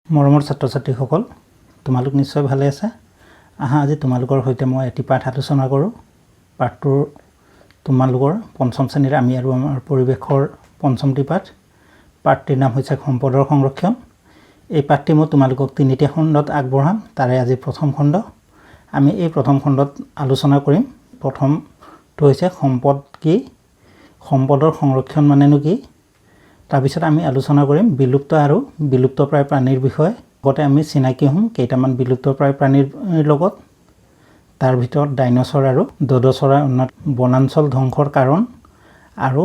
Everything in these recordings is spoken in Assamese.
মৰমৰ ছাত্ৰ ছাত্ৰীসকল, তোমালোক নিশ্চয় ভালে আছা। আহা আজি তোমালোকৰ সৈতে মই এটি পাঠ আলোচনা কৰোঁ। পাঠটোৰ তোমালোকৰ পঞ্চম শ্ৰেণীৰ আমি আৰু আমাৰ পৰিৱেশৰ পঞ্চমটি পাঠ। পাঠটিৰ নাম হৈছে সম্পদৰ সংৰক্ষণ। এই পাঠটি মই তোমালোকক তিনিটা খণ্ডত আগবঢ়াম। তাৰে আজি প্ৰথম খণ্ড। আমি এই প্ৰথম খণ্ডত আলোচনা কৰিম। প্ৰথমটো হৈছে সম্পদ কি, সম্পদৰ সংৰক্ষণ মানেনো কি। তাৰপিছত আমি আলোচনা কৰিম বিলুপ্ত আৰু বিলুপ্তপ্ৰায় প্ৰাণীৰ বিষয়ে। লগতে আমি চিনাকি হ'ম কেইটামান বিলুপ্তপ্ৰায় প্ৰাণীৰ লগত। তাৰ ভিতৰত ডাইনছৰ আৰু দ'দ চৰাইৰ উন্নত বনাঞ্চল ধ্বংসৰ কাৰণ আৰু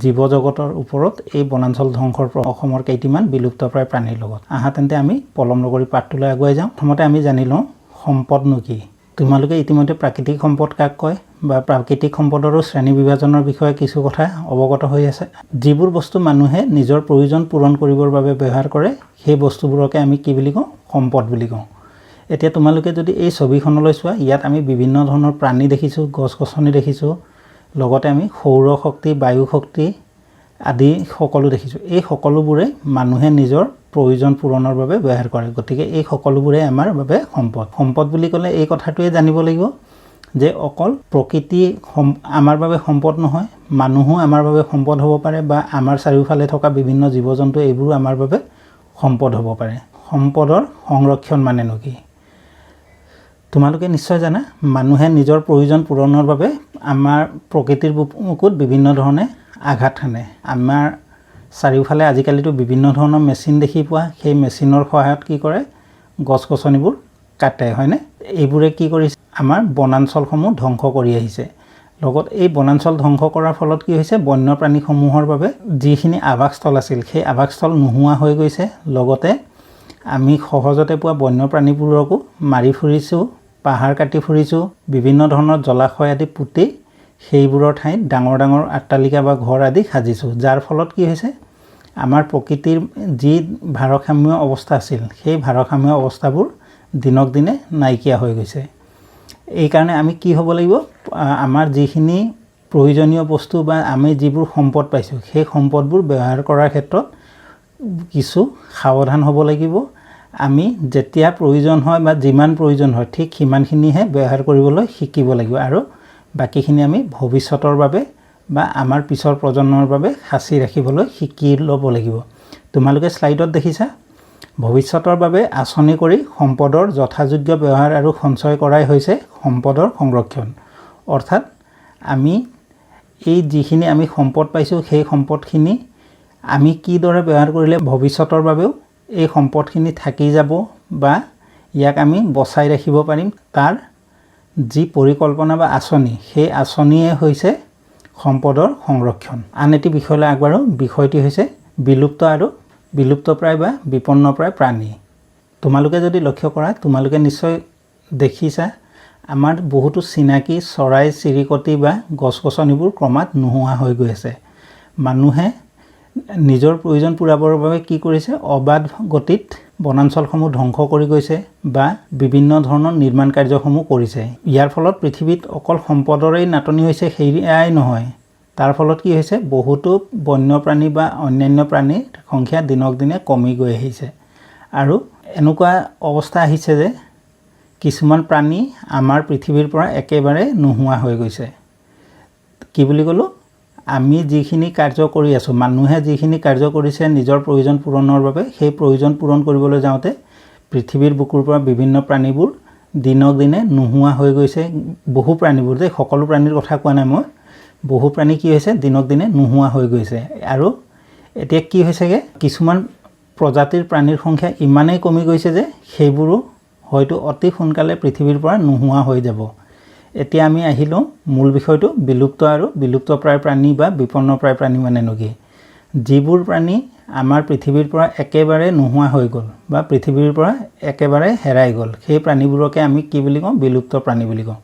জীৱ জগতৰ ওপৰত এই বনাঞ্চল ধ্বংসৰ অসমৰ কেইটামান বিলুপ্তপ্ৰায় প্ৰাণীৰ লগত। আহা তেন্তে আমি পলম নকৰি পাঠটোলৈ আগুৱাই যাওঁ। প্ৰথমতে আমি জানি লওঁ সম্পদনো কি। তোমালোকে ইতিমধ্যে প্ৰাকৃতিক সম্পদ কাক কয় বা প্ৰাকৃতিক সম্পদৰো শ্ৰেণী বিভাজনৰ বিষয়ে কিছু কথা অৱগত হৈ আছে। যিবোৰ বস্তু মানুহে নিজৰ প্ৰয়োজন পূৰণ কৰিবৰ বাবে ব্যৱহাৰ কৰে সেই বস্তুবোৰকে আমি কি বুলি কওঁ, সম্পদ বুলি কওঁ। এতিয়া তোমালোকে যদি এই ছবিখনলৈ চোৱা, ইয়াত আমি বিভিন্ন ধৰণৰ প্ৰাণী দেখিছোঁ, গছ গছনি দেখিছোঁ, লগতে আমি সৌৰ শক্তি, বায়ু শক্তি আদি সকলো দেখিছোঁ। এই সকলোবোৰে মানুহে নিজৰ প্ৰয়োজন পূৰণৰ বাবে ব্যৱহাৰ কৰে। গতিকে এই সকলোবোৰে আমাৰ বাবে সম্পদ। সম্পদ বুলি ক'লে এই কথাটোৱে জানিব লাগিব যে অকল প্ৰকৃতি আমাৰ বাবে সম্পদ নহয়, মানুহো আমাৰ বাবে সম্পদ হ'ব পাৰে বা আমাৰ চাৰিওফালে থকা বিভিন্ন জীৱ জন্তু এইবোৰো আমাৰ বাবে সম্পদ হ'ব পাৰে। সম্পদৰ সংৰক্ষণ মানেনো কি? তোমালোকে নিশ্চয় জানা, মানুহে নিজৰ প্ৰয়োজন পূৰণৰ বাবে আমাৰ প্ৰকৃতিৰ বুকুত বিভিন্ন ধৰণে আঘাত হানে। আমাৰ চাৰিওফালে আজিকালিতো বিভিন্ন ধৰণৰ মেচিন দেখি পোৱা, সেই মেচিনৰ সহায়ত কি কৰে, গছ গছনিবোৰ কাটে, হয়নে? এইবোৰে কি কৰিছে, আমাৰ বনাঞ্চলসমূহ ধ্বংস কৰি আহিছে। লগত এই বনাঞ্চল ধ্বংস কৰাৰ ফলত কি হৈছে, বন্যপ্ৰাণীসমূহৰ বাবে যিখিনি আৱাসস্থল আছিল সেই আৱাসস্থল নোহোৱা হৈ গৈছে। লগতে আমি সহজতে পোৱা বন্যপ্ৰাণীবোৰকো মাৰি ফুৰিছোঁ, পাহাৰ কাটি ফুৰিছোঁ, বিভিন্ন ধৰণৰ জলাশয় আদি পুতি সেইবোৰৰ ঠাইত ডাঙৰ ডাঙৰ অট্টালিকা বা ঘৰ আদি সাজিছোঁ। যাৰ ফলত কি হৈছে, আমাৰ প্ৰকৃতিৰ যি ভাৰসাম্য অৱস্থা আছিল সেই ভাৰসাম্য অৱস্থাবোৰ দিনক দিনে নাইকিয়া হৈ গৈছে। এইকাৰণে আমি কি হ'ব লাগিব, আমাৰ যিখিনি প্ৰয়োজনীয় বস্তু বা আমি যিবোৰ সম্পদ পাইছোঁ সেই সম্পদবোৰ ব্যৱহাৰ কৰাৰ ক্ষেত্ৰত কিছু সাৱধান হ'ব লাগিব। আমি যেতিয়া প্ৰয়োজন হয় বা যিমান প্ৰয়োজন হয় ঠিক সিমানখিনিহে ব্যৱহাৰ কৰিবলৈ শিকিব লাগিব আৰু বাকীখিনি আমি ভৱিষ্যতৰ বাবে বা আমাৰ পিছৰ প্ৰজন্মৰ বাবে সাঁচি ৰাখিবলৈ শিকি ল'ব লাগিব। তোমালোকে শ্লাইডত দেখিছা, ভৱিষ্যতৰ বাবে আঁচনি কৰি সম্পদৰ যথাযোগ্য ব্যৱহাৰ আৰু সঞ্চয় কৰাই হৈছে সম্পদৰ সংৰক্ষণ। অৰ্থাৎ আমি এই যিখিনি আমি সম্পদ পাইছোঁ সেই সম্পদখিনি আমি কিদৰে ব্যৱহাৰ কৰিলে ভৱিষ্যতৰ বাবেও এই সম্পদখিনি থাকি যাব বা ইয়াক আমি বচাই ৰাখিব পাৰিম, তাৰ যি পৰিকল্পনা বা আঁচনি, সেই আঁচনিয়ে হৈছে সম্পদৰ সংৰক্ষণ। আন এটি বিষয়লৈ আগবাঢ়ো। বিষয়টি হৈছে বিলুপ্ত আৰু বিলুপ্তপ্ৰায় বা বিপন্নপ্ৰায় প্ৰাণী। তোমালোকে যদি লক্ষ্য কৰা, তোমালোকে নিশ্চয় দেখিছা আমাৰ বহুতো চিনাকি চৰাই চিৰিকটি বা গছ গছনিবোৰ ক্ৰমাৎ নোহোৱা হৈ গৈ আছে। মানুহে নিজৰ প্ৰয়োজন পূৰাবৰ বাবে কি কৰিছে, অবাধ গতিত বনাঞ্চলসমূহ ধ্বংস কৰি গৈছে বা বিভিন্ন ধৰণৰ নিৰ্মাণ কাৰ্যসমূহ কৰিছে। ইয়াৰ ফলত পৃথিৱীত অকল সম্পদৰেই নাটনি হৈছে সেয়াই নহয়, তাৰ ফলত কি হৈছে, বহুতো বন্যপ্ৰাণী বা অন্যান্য প্ৰাণীৰ সংখ্যা দিনক দিনে কমি গৈ আহিছে। আৰু এনেকুৱা অৱস্থা আহিছে যে কিছুমান প্ৰাণী আমাৰ পৃথিৱীৰ পৰা একেবাৰে নোহোৱা হৈ গৈছে। কি বুলি ক'লোঁ, আমি যিখিনি কাৰ্য কৰি আছোঁ, মানুহে যিখিনি কাৰ্য কৰিছে নিজৰ প্ৰয়োজন পূৰণৰ বাবে, সেই প্ৰয়োজন পূৰণ কৰিবলৈ যাওঁতে পৃথিৱীৰ বুকুৰ পৰা বিভিন্ন প্ৰাণীবোৰ দিনক দিনে নোহোৱা হৈ গৈছে। বহু প্ৰাণীবোৰ, দেই সকলো প্ৰাণীৰ কথা কোৱা নাই মই, বহু প্ৰাণী কি হৈছে, দিনক দিনে নোহোৱা হৈ গৈছে। আৰু এতিয়া কি হৈছেগৈ, কিছুমান প্ৰজাতিৰ প্ৰাণীৰ সংখ্যা ইমানেই কমি গৈছে যে সেইবোৰো হয়তো অতি সোনকালে পৃথিৱীৰ পৰা নোহোৱা হৈ যাব। এতিয়া আমি আহিলোঁ মূল বিষয়টো, বিলুপ্ত আৰু বিলুপ্তপ্ৰায় প্ৰাণী বা বিপন্নপ্ৰায় প্ৰাণী মানেনো কি। যিবোৰ প্ৰাণী আমাৰ পৃথিৱীৰ পৰা একেবাৰে নোহোৱা হৈ গ'ল বা পৃথিৱীৰ পৰা একেবাৰে হেৰাই গ'ল, সেই প্ৰাণীবোৰকে আমি কি বুলি কওঁ, বিলুপ্ত প্ৰাণী বুলি কওঁ।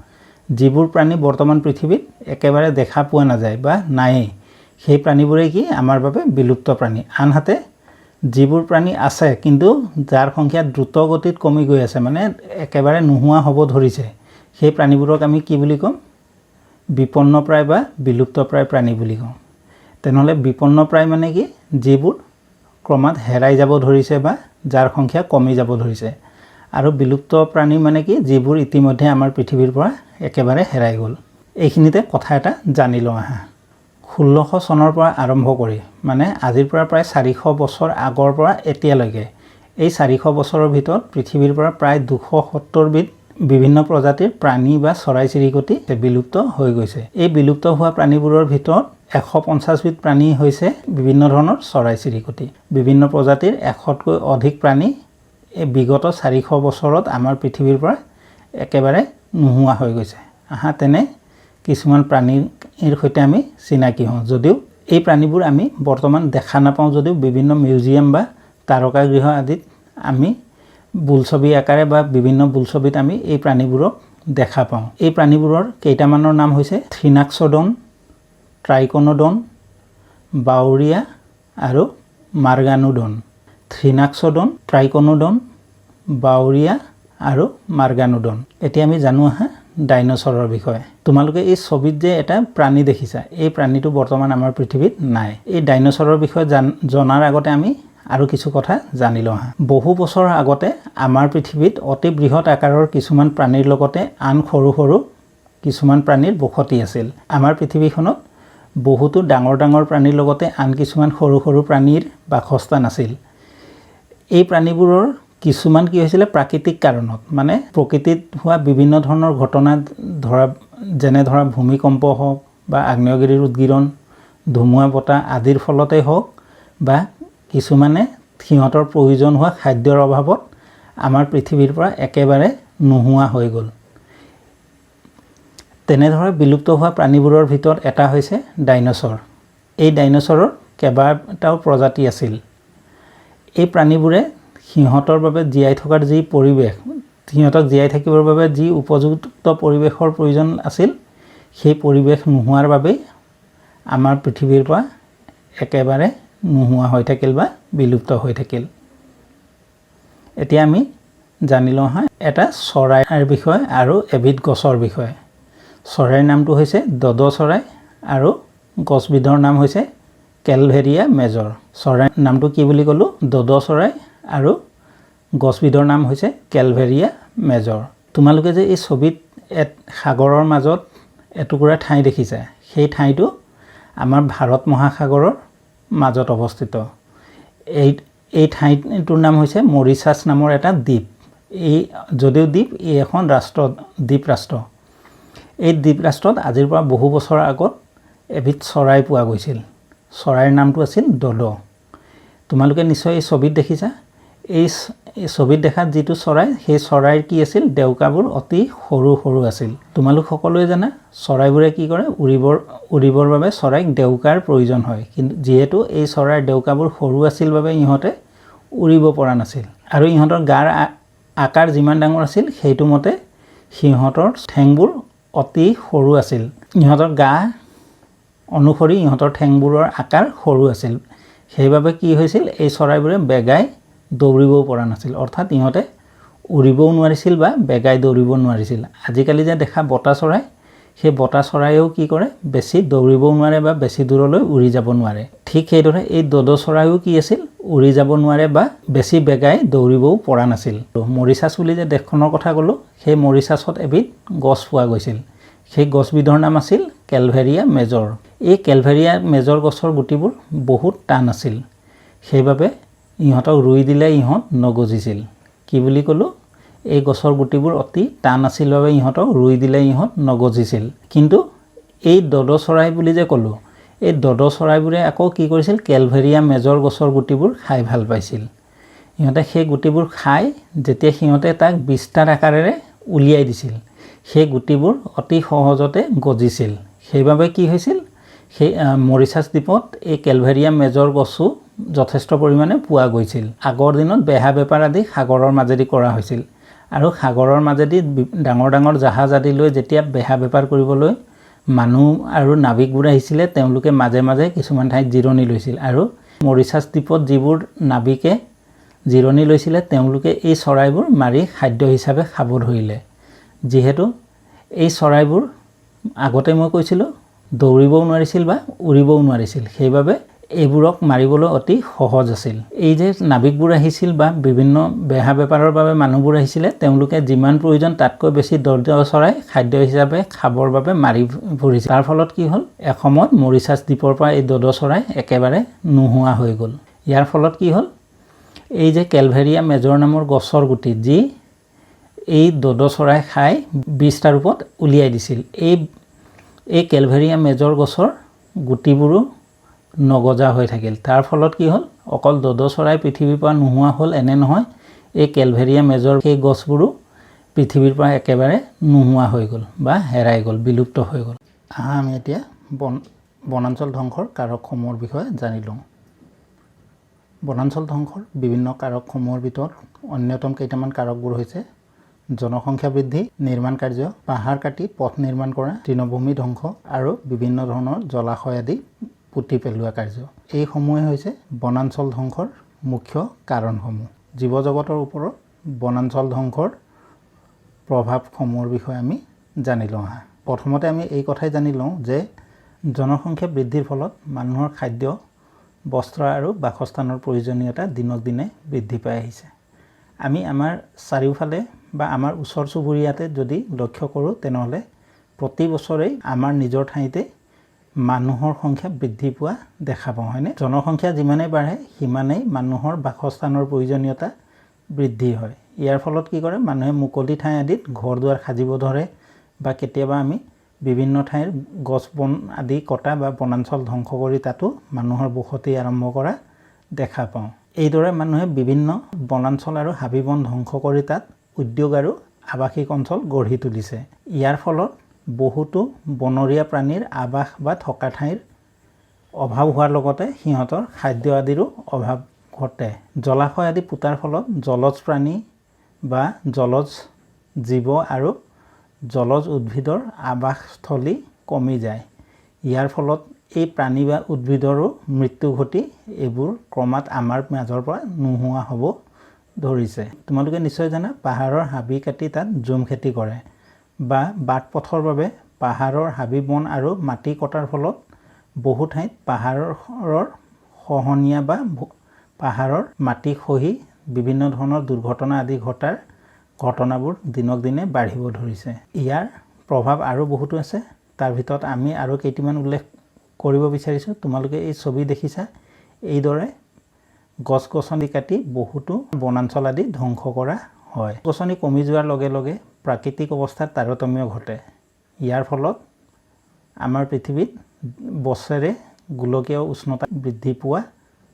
যিবোৰ প্ৰাণী বৰ্তমান পৃথিৱীত একেবাৰে দেখা পোৱা নাযায় বা নায়েই, সেই প্ৰাণীবোৰেই কি আমাৰ বাবে বিলুপ্ত প্ৰাণী। আনহাতে যিবোৰ প্ৰাণী আছে কিন্তু যাৰ সংখ্যা দ্ৰুত গতিত কমি গৈ আছে, মানে একেবাৰে নোহোৱা হ'ব ধৰিছে, সেই প্ৰাণীবোৰক আমি কি বুলি কওঁ, বিপন্নপ্ৰায় বা বিলুপ্তপ্ৰায় প্ৰাণী বুলি কওঁ। তেনেহ'লে বিপন্নপ্ৰায় মানে কি, যিবোৰ ক্ৰমাৎ হেৰাই যাব ধৰিছে বা যাৰ সংখ্যা কমি যাব ধৰিছে। আৰু বিলুপ্ত প্ৰাণী মানে কি, যিবোৰ ইতিমধ্যে আমাৰ পৃথিৱীৰ পৰা একেবাৰে হেৰাই গ'ল। এইখিনিতে কথা এটা জানি লওঁ আহা। 1600 চনৰ পৰা আৰম্ভ কৰি মানে আজিৰ পৰা প্ৰায় 400 বছৰ আগৰ পৰা এতিয়ালৈকে এই 400 বছৰৰ ভিতৰত পৃথিৱীৰ পৰা প্ৰায় 270 বিধ বিভিন্ন প্ৰজাতিৰ প্ৰাণী বা চৰাই চিৰিকটি বিলুপ্ত হৈ গৈছে। এই বিলুপ্ত হোৱা প্ৰাণীবোৰৰ ভিতৰত 150 বিধ প্ৰাণী হৈছে বিভিন্ন ধৰণৰ চৰাই চিৰিকটি। বিভিন্ন প্ৰজাতিৰ 100তকৈ অধিক প্ৰাণী এই বিগত 400 বছৰত আমাৰ পৃথিৱীৰ পৰা একেবাৰে নোহোৱা হৈ গৈছে। আহা তেনে কিছুমান প্ৰাণীৰ সৈতে আমি চিনাকি হওঁ। যদিও এই প্ৰাণীবোৰ আমি বৰ্তমান দেখা নাপাওঁ, যদিও বিভিন্ন মিউজিয়াম বা তাৰকাগৃহ আদিত আমি বোলছবি আকাৰে বা বিভিন্ন বোলছবিত আমি এই প্ৰাণীবোৰক দেখা পাওঁ। এই প্ৰাণীবোৰৰ কেইটামানৰ নাম হৈছে থ্ৰিনাক্সডন, ট্ৰাইকনডন, বাউৰিয়া আৰু মাৰ্গানুডন। থ্ৰিনাক্সডন, ট্ৰাইকনডন, বাউৰিয়া আৰু মাৰ্গানুডন। এতিয়া আমি জানো আহা ডাইনছৰৰ বিষয়ে। তোমালোকে এই ছবিত যে এটা প্ৰাণী দেখিছা, এই প্ৰাণীটো বৰ্তমান আমাৰ পৃথিৱীত নাই। এই ডাইনছৰৰ বিষয়ে জনাৰ আগতে আমি আৰু কিছু কথা জানি লওঁ আহা। বহু বছৰ আগতে আমাৰ পৃথিৱীত অতি বৃহৎ আকাৰৰ কিছুমান প্ৰাণীৰ লগতে আন সৰু সৰু কিছুমান প্ৰাণীৰ বসতি আছিল। আমাৰ পৃথিৱীখনত বহুতো ডাঙৰ ডাঙৰ প্ৰাণীৰ লগতে আন কিছুমান সৰু সৰু প্ৰাণীৰ বাসস্থান আছিল। এই প্ৰাণীবোৰৰ কিছুমান কি হৈছিলে প্ৰাকৃতিক কাৰণত, মানে প্ৰকৃতিত হোৱা বিভিন্ন ধৰণৰ ঘটনা যেনে ধৰা ভূমিকম্প হওক বা আগ্নেয়গিৰিৰ উদগীৰণ, ধুমুহা বতাহ আদিৰ ফলতেই হওক বা কিছুমানে সিহঁতৰ প্ৰয়োজন হোৱা খাদ্যৰ অভাৱত আমাৰ পৃথিৱীৰ পৰা একেবাৰে নোহোৱা হৈ গ'ল। তেনেদৰে বিলুপ্ত হোৱা প্ৰাণীবোৰৰ ভিতৰত এটা হৈছে ডাইনছৰ। এই ডাইনছৰৰ কেইবাটাও প্ৰজাতি আছিল। এই প্ৰাণীবোৰে সিহঁতৰ বাবে জীয়াই থকাৰ যি পৰিৱেশ, সিহঁতক জীয়াই থাকিবৰ বাবে যি উপযুক্ত পৰিৱেশৰ প্ৰয়োজন আছিল, সেই পৰিৱেশ নোহোৱাৰ বাবেই আমাৰ পৃথিৱীৰ পৰা একেবাৰে নোহোৱা হৈ থাকিল বা বিলুপ্ত হৈ থাকিল। এতিয়া আমি জানি লওঁ হা এটা চৰাইৰ বিষয়ে আৰু এবিধ গছৰ বিষয়ে। চৰাইৰ নামটো হৈছে দদ চৰাই আৰু গছবিধৰ নাম হৈছে কেলভেৰিয়া মেজৰ। চৰাইৰ নামটো কি বুলি ক'লোঁ? দদ চৰাই আৰু গছবিধৰ নাম হৈছে কেলভেৰিয়া মেজৰ। তোমালোকে যে এই ছবিত সাগৰৰ মাজত এটুকুৰা ঠাই দেখিছা, সেই ঠাইটো আমাৰ ভাৰত মহাসাগৰৰ মাজত অৱস্থিত। এই ঠাইটোৰ নাম হৈছে মৰিচাছ নামৰ এটা দ্বীপ। যদিও দ্বীপ, এই এখন দ্বীপ ৰাষ্ট্ৰ। এই দ্বীপ ৰাষ্ট্ৰত আজিৰ পৰা বহু বছৰ আগত এবিধ চৰাই পোৱা গৈছিল। চৰাইৰ নামটো আছিল দদ। তোমালোকে নিশ্চয় এই ছবিত দেখিছা। এই ছবিত দেখাত যিটো চৰাই, সেই চৰাইৰ কি আছিল? ডেউকাবোৰ অতি সৰু সৰু আছিল। তোমালোক সকলোৱে জানা চৰাইবোৰে কি কৰে? উৰিবৰ বাবে চৰাইক ডেউকাৰ প্ৰয়োজন হয়। কিন্তু যিহেতু এই চৰাইৰ ডেউকাবোৰ সৰু আছিল বাবে ইহঁতে উৰিব পৰা নাছিল। আৰু ইহঁতৰ গাৰ আকাৰ যিমান ডাঙৰ আছিল, সেইটো মতে সিহঁতৰ ঠেংবোৰ অতি সৰু আছিল। ইহঁতৰ গা অনুসৰি ইহঁতৰ ঠেংবোৰৰ আকাৰ সৰু আছিল। সেইবাবে কি হৈছিল? এই চৰাইবোৰে বেগাই দৌৰিবও পৰা নাছিল। অৰ্থাৎ ইহঁতে উৰিবও নোৱাৰিছিল বা বেগাই দৌৰিব নোৱাৰিছিল। আজিকালি যে দেখা বতা চৰাই, সেই বতা চৰাইও কি কৰে? বেছি দৌৰিবও নোৱাৰে বা বেছি দূৰলৈ উৰি যাব নোৱাৰে। ঠিক সেইদৰে এই দদ চৰাইও কি আছিল? উৰি যাব নোৱাৰে বা বেছি বেগাই দৌৰিবও পৰা নাছিল। মৰিচাছ বুলি যে দেশখনৰ কথা ক'লোঁ, সেই মৰিচাছত এবিধ গছ পোৱা গৈছিল। সেই গছবিধৰ নাম আছিল কেলভেৰিয়া মেজৰ। এই কেলভেৰিয়া মেজৰ গছৰ গুটিবোৰ বহুত টান আছিল। সেইবাবে ইহঁতক ৰুই দিলে ইহঁত নগজিছিল। কি বুলি ক'লোঁ? এই গছৰ গুটিবোৰ অতি টান আছিল বাবে ইহঁতক ৰুই দিলে ইহঁত নগজিছিল। কিন্তু এই দদ চৰাই বুলি যে ক'লোঁ, এই দদ চৰাইবোৰে আকৌ কি কৰিছিল? কেলভেৰিয়া মেজৰ গছৰ গুটিবোৰ খাই ভাল পাইছিল। ইহঁতে সেই গুটিবোৰ খাই যেতিয়া সিহঁতে তাক বিস্তাৰ আকাৰেৰে উলিয়াই দিছিল, সেই গুটিবোৰ অতি সহজতে গজিছিল। সেইবাবে কি হৈছিল? সেই মৰিচাছ দ্বীপত এই কেলভেৰিয়া মেজৰ গছো যথেষ্ট পৰিমাণে পোৱা গৈছিল। আগৰ দিনত বেহা বেপাৰ আদি সাগৰৰ মাজেদি কৰা হৈছিল। আৰু সাগৰৰ মাজেদি ডাঙৰ ডাঙৰ জাহাজ আদি লৈ যেতিয়া বেহা বেপাৰ কৰিবলৈ মানুহ আৰু নাবিকবোৰ আহিছিলে, তেওঁলোকে মাজে মাজে কিছুমান ঠাইত জিৰণি লৈছিল। আৰু মৰিচাছ দ্বীপত যিবোৰ নাবিকে জিৰণি লৈছিলে, তেওঁলোকে এই চৰাইবোৰ মাৰি খাদ্য হিচাপে খাব ধৰিলে। যিহেতু এই চৰাইবোৰ আগতে মই কৈছিলোঁ দৌৰিবও নোৱাৰিছিল বা উৰিবও নোৱাৰিছিল, সেইবাবে এইবোৰক মাৰিবলৈ অতি সহজ আছিল। এই যে নাবিকবোৰ আহিছিল বা বিভিন্ন বেহা বেপাৰৰ বাবে মানুহবোৰ আহিছিলে, তেওঁলোকে যিমান প্ৰয়োজন তাতকৈ বেছি দৰ্জ চৰাই খাদ্য হিচাপে খাবৰ বাবে মাৰি ফুৰিছিল। তাৰ ফলত কি হ'ল, এসময়ত মৰিচাছ দ্বীপৰ পৰা এই দদ চৰাই একেবাৰে নোহোৱা হৈ গ'ল। ইয়াৰ ফলত কি হ'ল, এই যে কেলভেৰিয়া মেজৰ নামৰ গছৰ গুটি, যি এই দদ চৰাই খাই বীজটা ৰূপত উলিয়াই দিছিল, এই কেলভেৰিয়া মেজৰ গছৰ গুটিবোৰো নগজা হৈ থাকিল। তাৰ ফলত কি হ'ল, অকল দদ চৰাই পৃথিৱীৰ পৰা নোহোৱা হ'ল এনে নহয়, এই কেলভেৰিয়া মেজৰ সেই গছবোৰো পৃথিৱীৰ পৰা একেবাৰে নোহোৱা হৈ গ'ল বা হেৰাই গ'ল, বিলুপ্ত হৈ গ'ল। আমি এতিয়া বনাঞ্চল ধ্বংসৰ কাৰকসমূহৰ বিষয়ে জানি লওঁ। বনাঞ্চল ধ্বংসৰ বিভিন্ন কাৰকসমূহৰ ভিতৰত অন্যতম কেইটামান কাৰকবোৰ হৈছে জনসংখ্যা বৃদ্ধি, নিৰ্মাণ কাৰ্য, পাহাৰ কাটি পথ নিৰ্মাণ কৰা, তৃণভূমি ধ্বংস আৰু বিভিন্ন ধৰণৰ জলাশয় আদি পুতি পেলোৱা কাৰ্য। এইসমূহে হৈছে বনাঞ্চল ধ্বংসৰ মুখ্য কাৰণসমূহ। জীৱ জগতৰ ওপৰত বনাঞ্চল ধ্বংসৰ প্ৰভাৱসমূহৰ বিষয়ে আমি জানি লওঁ। প্ৰথমতে আমি এই কথাই জানি লওঁ যে জনসংখ্যা বৃদ্ধিৰ ফলত মানুহৰ খাদ্য, বস্ত্ৰ আৰু বাসস্থানৰ প্ৰয়োজনীয়তা দিনক দিনে বৃদ্ধি পাই আহিছে। আমি আমাৰ চাৰিওফালে বা আমাৰ ওচৰ চুবুৰীয়াতে যদি লক্ষ্য কৰোঁ, তেনেহ'লে প্ৰতি বছৰেই আমাৰ নিজৰ ঠাইতে মানুহৰ সংখ্যা বৃদ্ধি পোৱা দেখা পাওঁ, হয়নে? জনসংখ্যা যিমানেই বাঢ়ে সিমানেই মানুহৰ বাসস্থানৰ প্ৰয়োজনীয়তা বৃদ্ধি হয়। ইয়াৰ ফলত কি কৰে, মানুহে মুকলি ঠাই আদিত ঘৰ দুৱাৰ সাজিব ধৰে বা কেতিয়াবা আমি বিভিন্ন ঠাইৰ গছ বন আদি কটা বা বনাঞ্চল ধ্বংস কৰি তাতো মানুহৰ বসতি আৰম্ভ কৰা দেখা পাওঁ। এইদৰে মানুহে বিভিন্ন বনাঞ্চল আৰু হাবি বন ধ্বংস কৰি তাত উদ্যোগ আৰু আৱাসিক অঞ্চল গঢ়ি তুলিছে। ইয়াৰ ফলত বহুতো বনৰীয়া প্ৰাণীৰ আৱাস বা থকা ঠাইৰ অভাৱ হোৱাৰ লগতে সিহঁতৰ খাদ্য আদিৰো অভাৱ ঘটে। জলাশয় আদি পুতাৰ ফলত জলজ প্ৰাণী বা জলজ জীৱ আৰু জলজ উদ্ভিদৰ আৱাসস্থলী কমি যায়। ইয়াৰ ফলত এই প্ৰাণী বা উদ্ভিদৰো মৃত্যু ঘটি এইবোৰ ক্ৰমাৎ আমাৰ মাজৰ পৰা নোহোৱা হ'ব ধৰিছে। তোমালোকে নিশ্চয় জানা, পাহাৰৰ হাবি কাটি তাত জুম খেতি কৰে বা বাট পথৰ বাবে পাহাৰৰ হাবি বন আৰু মাটি কটাৰ ফলত বহু ঠাইত পাহাৰৰ খহনীয়া বা পাহাৰৰ মাটি খহি বিভিন্ন ধৰণৰ দুৰ্ঘটনা আদি ঘটাৰ ঘটনাবোৰ দিনক দিনে বাঢ়িব ধৰিছে। ইয়াৰ প্ৰভাৱ আৰু বহুতো আছে, তাৰ ভিতৰত আমি আৰু কেইটামান উল্লেখ কৰিব বিচাৰিছোঁ। তোমালোকে এই ছবি দেখিছা, এইদৰে গছ গছনি কাটি বহুতো বনাঞ্চল আদি ধ্বংস কৰা হয়। গছনি কমি যোৱাৰ লগে লগে প্ৰাকৃতিক অৱস্থাত তাৰতম্য ঘটে। ইয়াৰ ফলত আমাৰ পৃথিৱীত বছৰে গোলকীয় উষ্ণতা বৃদ্ধি পোৱা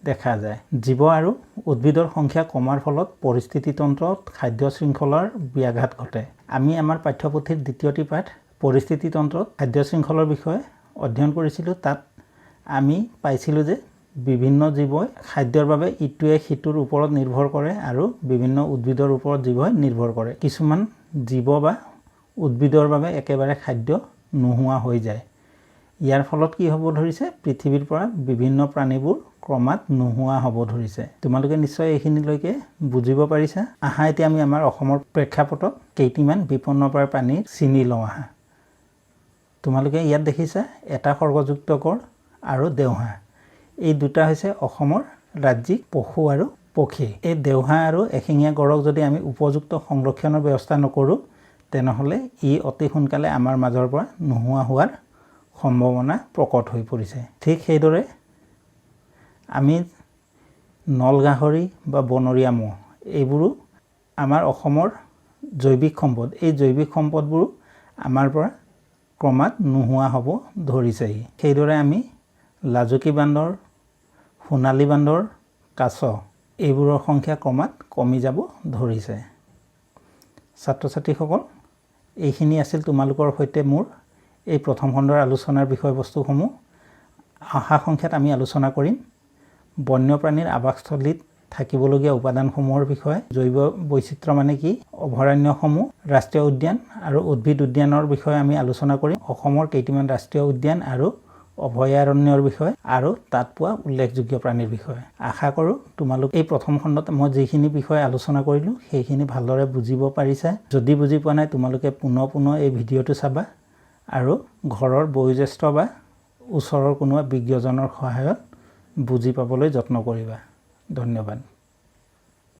দেখা যায়। জীৱ আৰু উদ্ভিদৰ সংখ্যা কমাৰ ফলত পৰিস্থিতিতন্ত্ৰত খাদ্য শৃংখলাৰ ব্যাঘাত ঘটে। আমি আমাৰ পাঠ্যপুথিৰ দ্বিতীয়টি পাঠ পৰিস্থিতিতন্ত্ৰত খাদ্য শৃংখলৰ বিষয়ে অধ্যয়ন কৰিছিলোঁ। তাত আমি পাইছিলোঁ যে বিভিন্ন জীৱই খাদ্যৰ বাবে ইটোৱে সিটোৰ ওপৰত নিৰ্ভৰ কৰে আৰু বিভিন্ন উদ্ভিদৰ ওপৰত জীৱই নিৰ্ভৰ কৰে। কিছুমান জীৱ বা উদ্ভিদৰ বাবে একেবাৰে খাদ্য নোহোৱা হৈ যায়। ইয়াৰ ফলত কি হ'ব ধৰিছে, পৃথিৱীৰ পৰা বিভিন্ন প্ৰাণীবোৰ ক্ৰমাৎ নোহোৱা হ'ব ধৰিছে। তোমালোকে নিশ্চয় এইখিনিলৈকে বুজিব পাৰিছা। আহা এতিয়া আমি আমাৰ অসমৰ প্ৰেক্ষাপটত কেইটিমান বিপন্নপ্ৰায় প্ৰাণীৰ চিনি লওঁ আহা। তোমালোকে ইয়াত দেখিছা এটা সৰ্গযুক্ত গড় আৰু দেওহাঁহ। এই দুটা হৈছে অসমৰ ৰাজ্যিক পশু আৰু পক্ষী। এই দেওহাঁহ আৰু এশিঙীয়া গড়ক যদি আমি উপযুক্ত সংৰক্ষণৰ ব্যৱস্থা নকৰোঁ, তেনেহ'লে ই অতি সোনকালে আমাৰ মাজৰ পৰা নোহোৱা হোৱাৰ সম্ভাৱনা প্ৰকট হৈ পৰিছে। ঠিক সেইদৰে আমি নলগাহৰি বা বনৰীয়া ম'হ, এইবোৰো আমাৰ অসমৰ জৈৱিক সম্পদ। এই জৈৱিক সম্পদবোৰো আমাৰ পৰা ক্ৰমাৎ নোহোৱা হ'ব ধৰিছেহি। সেইদৰে আমি লাজুকী বান্দৰ, সোণালী বান্দৰ, কাছ, এইবোৰৰ সংখ্যা ক্ৰমাৎ কমি যাব ধৰিছে। ছাত্ৰ ছাত্ৰীসকল, এইখিনি আছিল তোমালোকৰ সৈতে মোৰ এই প্ৰথম খণ্ডৰ আলোচনাৰ বিষয়বস্তুসমূহ। অহা সংখ্যাত আমি আলোচনা কৰিম বন্যপ্ৰাণীৰ আৱাসস্থলীত থাকিবলগীয়া উপাদানসমূহৰ বিষয়ে, জৈৱ বৈচিত্ৰ্য মানে কি, অভয়াৰণ্যসমূহ, ৰাষ্ট্ৰীয় উদ্যান আৰু উদ্ভিদ উদ্যানৰ বিষয়ে আমি আলোচনা কৰিম, অসমৰ কেইটামান ৰাষ্ট্ৰীয় উদ্যান আৰু অভয়াৰণ্যৰ বিষয়ে আৰু তাত পোৱা উল্লেখযোগ্য প্ৰাণীৰ বিষয়ে। আশা কৰোঁ তোমালোক এই প্ৰথম খণ্ডত মই যিখিনি বিষয়ে আলোচনা কৰিলোঁ সেইখিনি ভালদৰে বুজিব পাৰিছা। যদি বুজি পোৱা নাই, তোমালোকে পুনৰ এই ভিডিঅ'টো চাবা আৰু ঘৰৰ বয়োজ্যেষ্ঠ বা ওচৰৰ কোনোবা বিজ্ঞজনৰ সহায়ত বুজি পাবলৈ যত্ন কৰিবা। ধন্যবাদ।